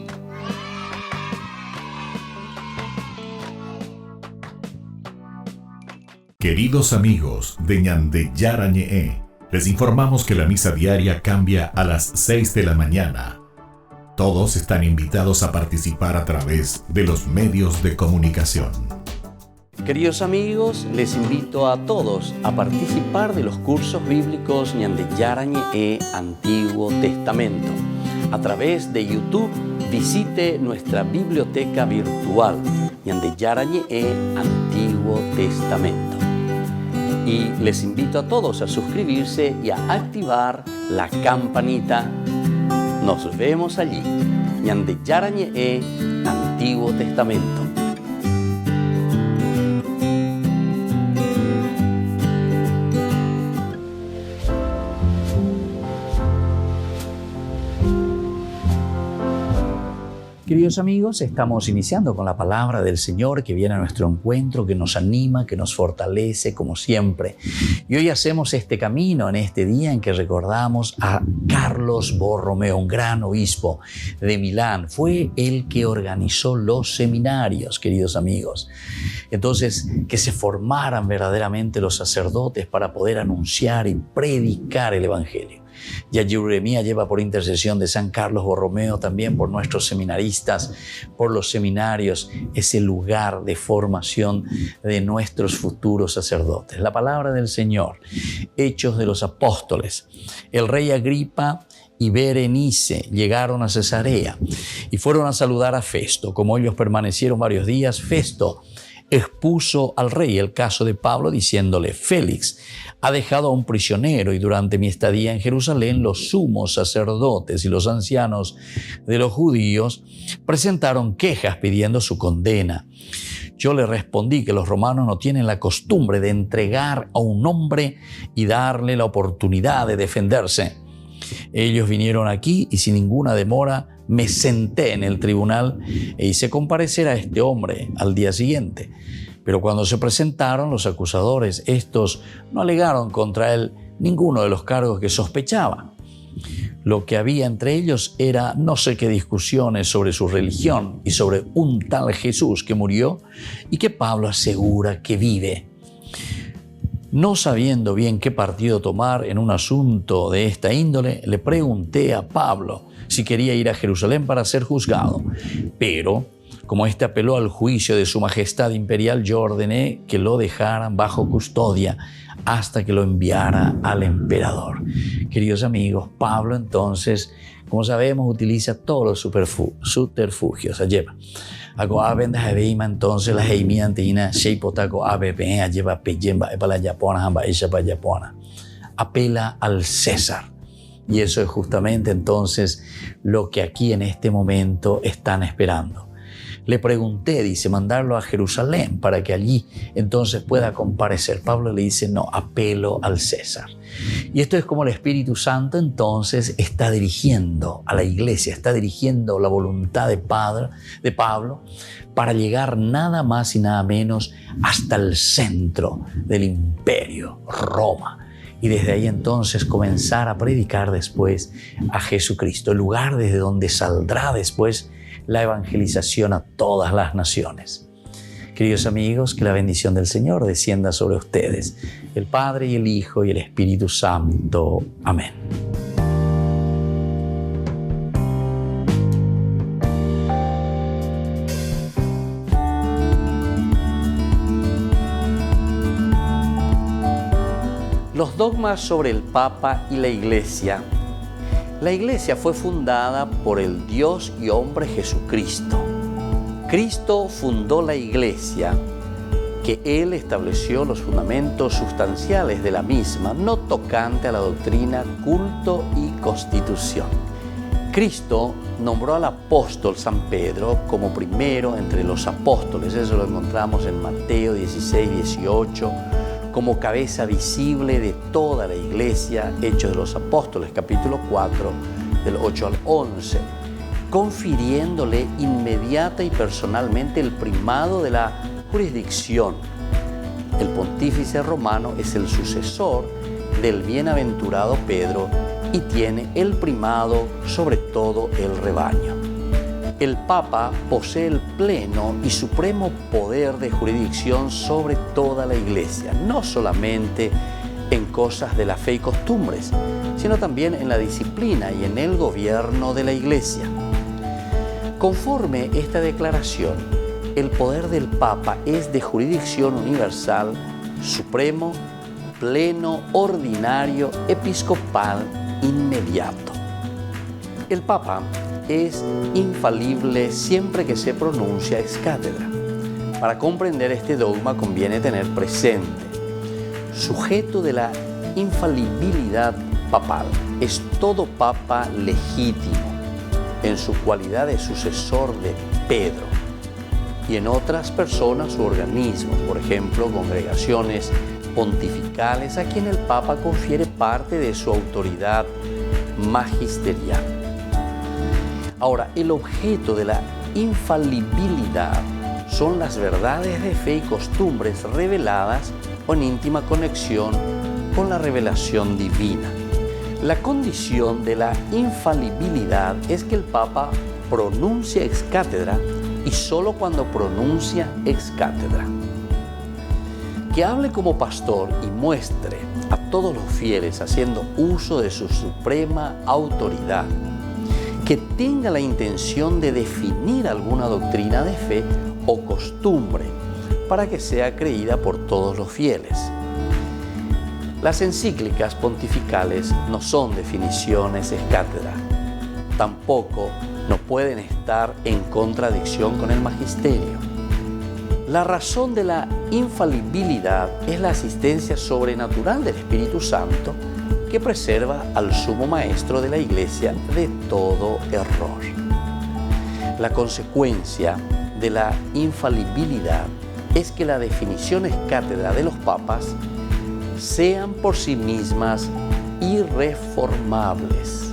Queridos amigos de Ñande Yarañe, les informamos que la misa diaria cambia a las 6 de la mañana. Todos están invitados a participar a través de los medios de comunicación. Queridos amigos, les invito a todos a participar de los cursos bíblicos Ñande Yarañe Antiguo Testamento. A través de YouTube, visite nuestra biblioteca virtual Ñande Yarañe Antiguo Testamento. Y les invito a todos a suscribirse y a activar la campanita. Nos vemos allí, Ñande Yarañe Antiguo Testamento. Queridos amigos, estamos iniciando con la palabra del Señor que viene a nuestro encuentro, que nos anima, que nos fortalece como siempre. Y hoy hacemos este camino en este día en que recordamos a Carlos Borromeo, un gran obispo de Milán. Fue el que organizó los seminarios, queridos amigos. Entonces, que se formaran verdaderamente los sacerdotes para poder anunciar y predicar el Evangelio. Y allí Uremía lleva por intercesión de San Carlos Borromeo, también por nuestros seminaristas, por los seminarios, ese lugar de formación de nuestros futuros sacerdotes. La palabra del Señor, Hechos de los Apóstoles. El rey Agripa y Berenice llegaron a Cesarea y fueron a saludar a Festo. Como ellos permanecieron varios días, Festo expuso al rey el caso de Pablo diciéndole: Félix ha dejado a un prisionero y durante mi estadía en Jerusalén los sumos sacerdotes y los ancianos de los judíos presentaron quejas pidiendo su condena. Yo le respondí que los romanos no tienen la costumbre de entregar a un hombre y darle la oportunidad de defenderse. Ellos vinieron aquí y sin ninguna demora me senté en el tribunal e hice comparecer a este hombre al día siguiente. Pero cuando se presentaron los acusadores, estos no alegaron contra él ninguno de los cargos que sospechaba. Lo que había entre ellos era no sé qué discusiones sobre su religión y sobre un tal Jesús que murió y que Pablo asegura que vive. No sabiendo bien qué partido tomar en un asunto de esta índole, le pregunté a Pablo si quería ir a Jerusalén para ser juzgado. Pero, como éste apeló al juicio de su majestad imperial, yo ordené que lo dejaran bajo custodia hasta que lo enviara al emperador. Queridos amigos, Pablo entonces, como sabemos, utiliza todos los subterfugios. Lleva. Ako abenda habeima entonces la heimia antina sheipotako abebe lleva peyemba para la yapona hamba ella para yapona. Apela al César. Y eso es justamente entonces lo que aquí en este momento están esperando. Le pregunté, dice, mandarlo a Jerusalén para que allí entonces pueda comparecer. Pablo le dice, no, apelo al César. Y esto es como el Espíritu Santo entonces está dirigiendo a la iglesia, está dirigiendo la voluntad de Pablo para llegar nada más y nada menos hasta el centro del imperio, Roma. Y desde ahí entonces comenzar a predicar después a Jesucristo, el lugar desde donde saldrá después la evangelización a todas las naciones. Queridos amigos, que la bendición del Señor descienda sobre ustedes, el Padre y el Hijo y el Espíritu Santo. Amén. Los dogmas sobre el Papa y la Iglesia. La Iglesia fue fundada por el Dios y hombre Jesucristo. Cristo fundó la Iglesia, que Él estableció los fundamentos sustanciales de la misma, no tocante a la doctrina, culto y constitución. Cristo nombró al apóstol San Pedro como primero entre los apóstoles. Eso lo encontramos en Mateo 16, 18, como cabeza visible de toda la Iglesia, Hechos de los Apóstoles, capítulo 4, del 8 al 11, confiriéndole inmediata y personalmente el primado de la jurisdicción. El pontífice romano es el sucesor del bienaventurado Pedro y tiene el primado sobre todo el rebaño. El Papa posee el pleno y supremo poder de jurisdicción sobre toda la Iglesia, no solamente en cosas de la fe y costumbres, sino también en la disciplina y en el gobierno de la Iglesia. Conforme esta declaración, el poder del Papa es de jurisdicción universal, supremo, pleno, ordinario, episcopal, inmediato. El Papa es infalible siempre que se pronuncia ex cátedra. Para comprender este dogma conviene tener presente: sujeto de la infalibilidad papal es todo papa legítimo en su cualidad de sucesor de Pedro y en otras personas u organismos, por ejemplo, congregaciones pontificales a quien el Papa confiere parte de su autoridad magisterial. Ahora, el objeto de la infalibilidad son las verdades de fe y costumbres reveladas o en íntima conexión con la revelación divina. La condición de la infalibilidad es que el Papa pronuncia ex cátedra y solo cuando pronuncia ex cátedra. Que hable como pastor y muestre a todos los fieles haciendo uso de su suprema autoridad. Que tenga la intención de definir alguna doctrina de fe o costumbre para que sea creída por todos los fieles. Las encíclicas pontificales no son definiciones ex cátedra. Tampoco no pueden estar en contradicción con el magisterio. La razón de la infalibilidad es la asistencia sobrenatural del Espíritu Santo que preserva al sumo maestro de la Iglesia de todo error. La consecuencia de la infalibilidad es que las definiciones cátedra de los papas sean por sí mismas irreformables,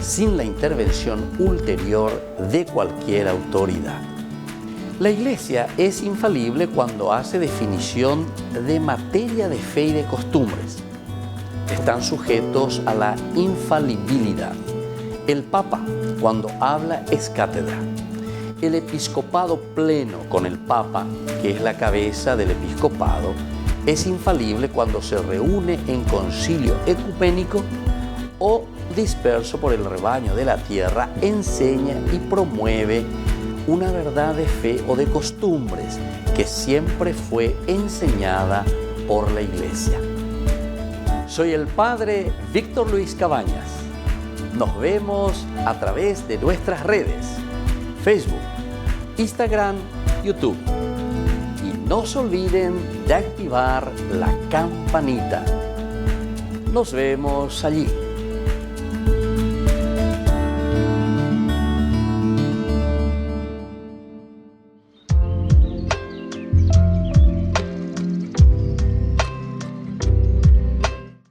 sin la intervención ulterior de cualquier autoridad. La Iglesia es infalible cuando hace definición de materia de fe y de costumbres. Están sujetos a la infalibilidad. El Papa, cuando habla ex cátedra. El episcopado pleno con el Papa, que es la cabeza del episcopado, es infalible cuando se reúne en concilio ecupénico o disperso por el rebaño de la tierra, enseña y promueve una verdad de fe o de costumbres que siempre fue enseñada por la Iglesia. Soy el Padre Víctor Luis Cabañas. Nos vemos a través de nuestras redes, Facebook, Instagram, YouTube. Y no se olviden de activar la campanita. Nos vemos allí.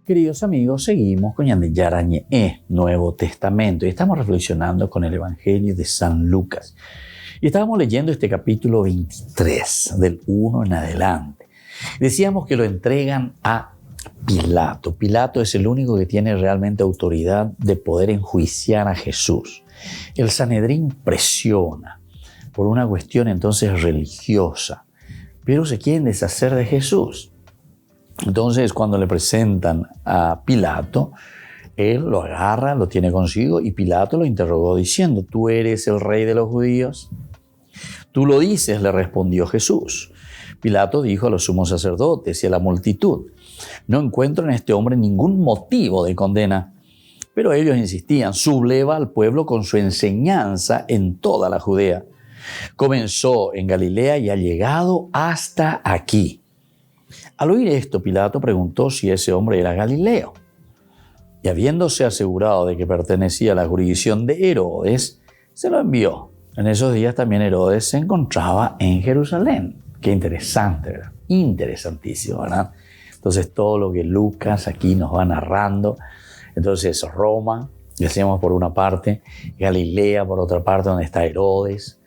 Queridos amigos, seguimos con Ñande Yarañe, Nuevo Testamento, y estamos reflexionando con el Evangelio de San Lucas. Y estábamos leyendo este capítulo 23, del 1 en adelante. Decíamos que lo entregan a Pilato. Pilato es el único que tiene realmente autoridad de poder enjuiciar a Jesús. El Sanedrín presiona por una cuestión entonces religiosa, pero se quieren deshacer de Jesús. Entonces, cuando le presentan a Pilato, él lo agarra, lo tiene consigo, y Pilato lo interrogó diciendo: ¿tú eres el rey de los judíos? Tú lo dices, le respondió Jesús. Pilato dijo a los sumos sacerdotes y a la multitud: no encuentro en este hombre ningún motivo de condena. Pero ellos insistían: subleva al pueblo con su enseñanza en toda la Judea. Comenzó en Galilea y ha llegado hasta aquí. Al oír esto, Pilato preguntó si ese hombre era Galileo. Y habiéndose asegurado de que pertenecía a la jurisdicción de Herodes, se lo envió. En esos días también Herodes se encontraba en Jerusalén. Qué interesante, ¿verdad? Interesantísimo, ¿verdad? Entonces todo lo que Lucas aquí nos va narrando. Entonces Roma, decíamos por una parte, Galilea por otra parte, donde está Herodes,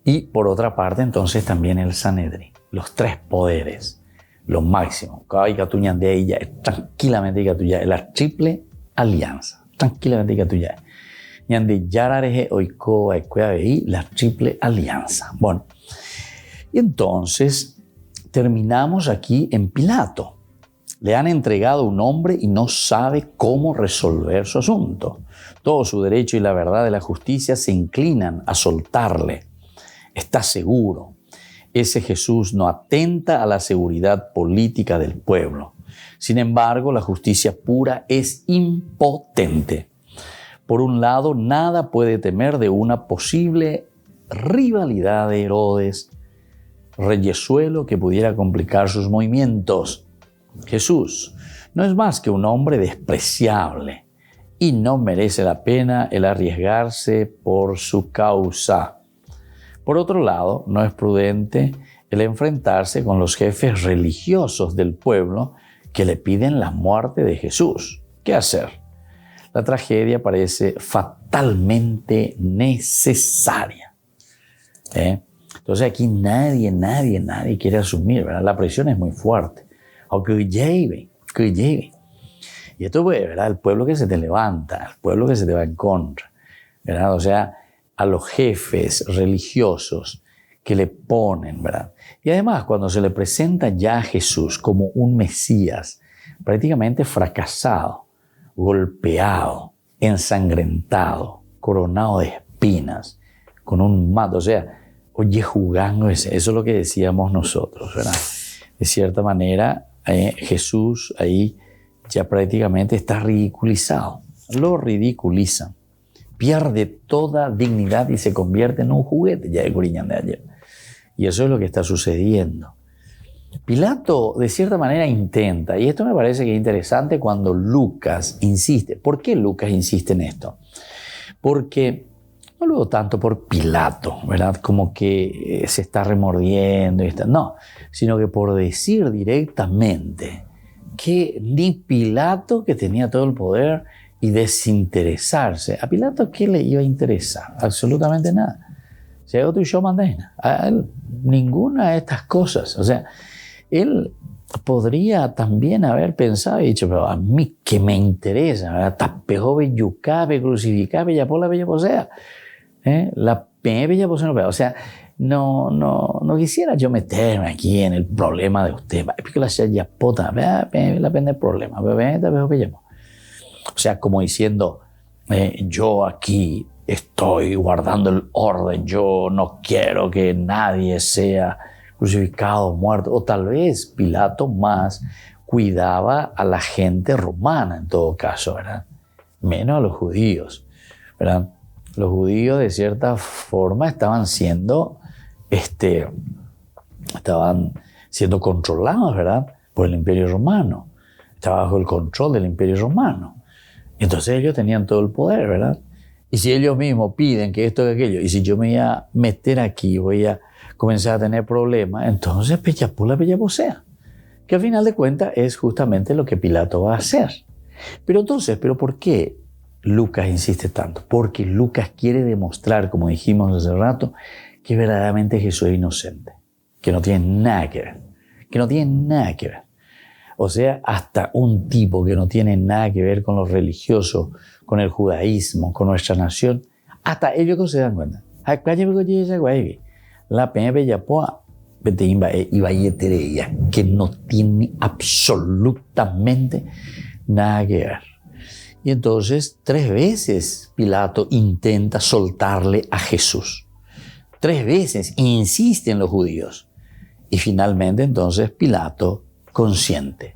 y por otra parte entonces también el Sanedrín. Los tres poderes, lo máximo. De ella es tranquilamente la triple alianza. Tranquilamente catuya. Ñande yarareje oiko veí la triple alianza. Bueno, y entonces terminamos aquí en Pilato. Le han entregado un hombre y no sabe cómo resolver su asunto. Todo su derecho y la verdad de la justicia se inclinan a soltarle. Está seguro. Ese Jesús no atenta a la seguridad política del pueblo. Sin embargo, la justicia pura es impotente. Por un lado, nada puede temer de una posible rivalidad de Herodes, reyesuelo que pudiera complicar sus movimientos. Jesús no es más que un hombre despreciable y no merece la pena el arriesgarse por su causa. Por otro lado, no es prudente el enfrentarse con los jefes religiosos del pueblo que le piden la muerte de Jesús. ¿Qué hacer? La tragedia parece fatalmente necesaria. Entonces aquí nadie quiere asumir, ¿verdad? La presión es muy fuerte. Aunque lleve. Y esto es, ¿verdad? El pueblo que se te levanta, el pueblo que se te va en contra, ¿verdad? O sea, a los jefes religiosos que le ponen, ¿verdad? Y además, cuando se le presenta ya a Jesús como un Mesías prácticamente fracasado, golpeado, ensangrentado, coronado de espinas, con un mato, o sea, oye, jugando, eso es lo que decíamos nosotros, ¿verdad? De cierta manera, Jesús ahí ya prácticamente está ridiculizado. Lo ridiculizan. Pierde toda dignidad y se convierte en un juguete ya de Curiñán de ayer. Y eso es lo que está sucediendo. Pilato, de cierta manera, intenta, y esto me parece que es interesante cuando Lucas insiste. ¿Por qué Lucas insiste en esto? Porque no lo veo tanto por Pilato, ¿verdad? Como que se está remordiendo y está. No, sino que por decir directamente que ni Pilato, que tenía todo el poder, y desinteresarse. ¿A Pilato qué le iba a interesar? Absolutamente nada. Si hago tú y yo mandena, a él ninguna de estas cosas. O sea, él podría también haber pensado y dicho, pero a mí qué me interesa, ¿verdad? Tapejobe, yucabe, crucificabe, ya por la bella posea. La bella posea no vea. O sea, no quisiera yo meterme aquí en el problema de usted. Porque la ya pota, la pende el problema. O sea, como diciendo, yo aquí estoy guardando el orden, yo no quiero que nadie sea crucificado, muerto. O tal vez Pilato más cuidaba a la gente romana en todo caso, ¿verdad? Menos a los judíos, ¿verdad? Los judíos de cierta forma estaban siendo controlados, ¿verdad? Por el Imperio Romano. Estaba bajo el control del Imperio Romano. Entonces ellos tenían todo el poder, ¿verdad? Y si ellos mismos piden que esto, que aquello, y si yo me voy a meter aquí, voy a comenzar a tener problemas, entonces pechapula, pechaposea. Que al final de cuentas es justamente lo que Pilato va a hacer. Pero ¿por qué Lucas insiste tanto? Porque Lucas quiere demostrar, como dijimos hace rato, que verdaderamente Jesús es inocente. Que no tiene nada que ver. O sea, hasta un tipo que no tiene nada que ver con lo religioso, con el judaísmo, con nuestra nación, hasta ellos se dan cuenta. La pena yapoa que no tiene absolutamente nada que ver. Y entonces 3 veces Pilato intenta soltarle a Jesús. 3 veces insisten los judíos. Y finalmente entonces Pilato consiente.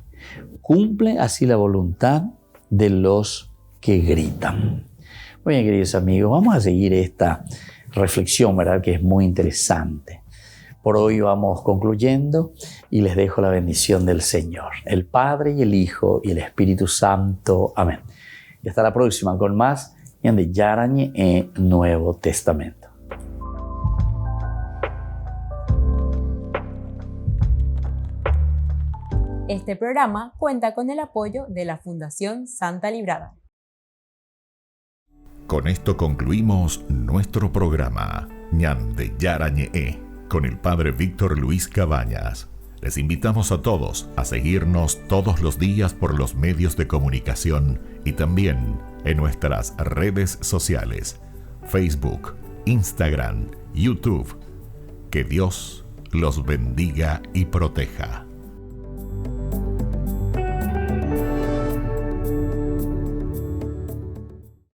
Cumple así la voluntad de los que gritan. Muy bien, queridos amigos, vamos a seguir esta reflexión, ¿verdad? Que es muy interesante. Por hoy vamos concluyendo y les dejo la bendición del Señor, el Padre y el Hijo y el Espíritu Santo. Amén. Y hasta la próxima con más Ñande Yarañe en Nuevo Testamento. Este programa cuenta con el apoyo de la Fundación Santa Librada. Con esto concluimos nuestro programa Ñande Yarañe con el Padre Víctor Luis Cabañas. Les invitamos a todos a seguirnos todos los días por los medios de comunicación y también en nuestras redes sociales, Facebook, Instagram, YouTube. Que Dios los bendiga y proteja.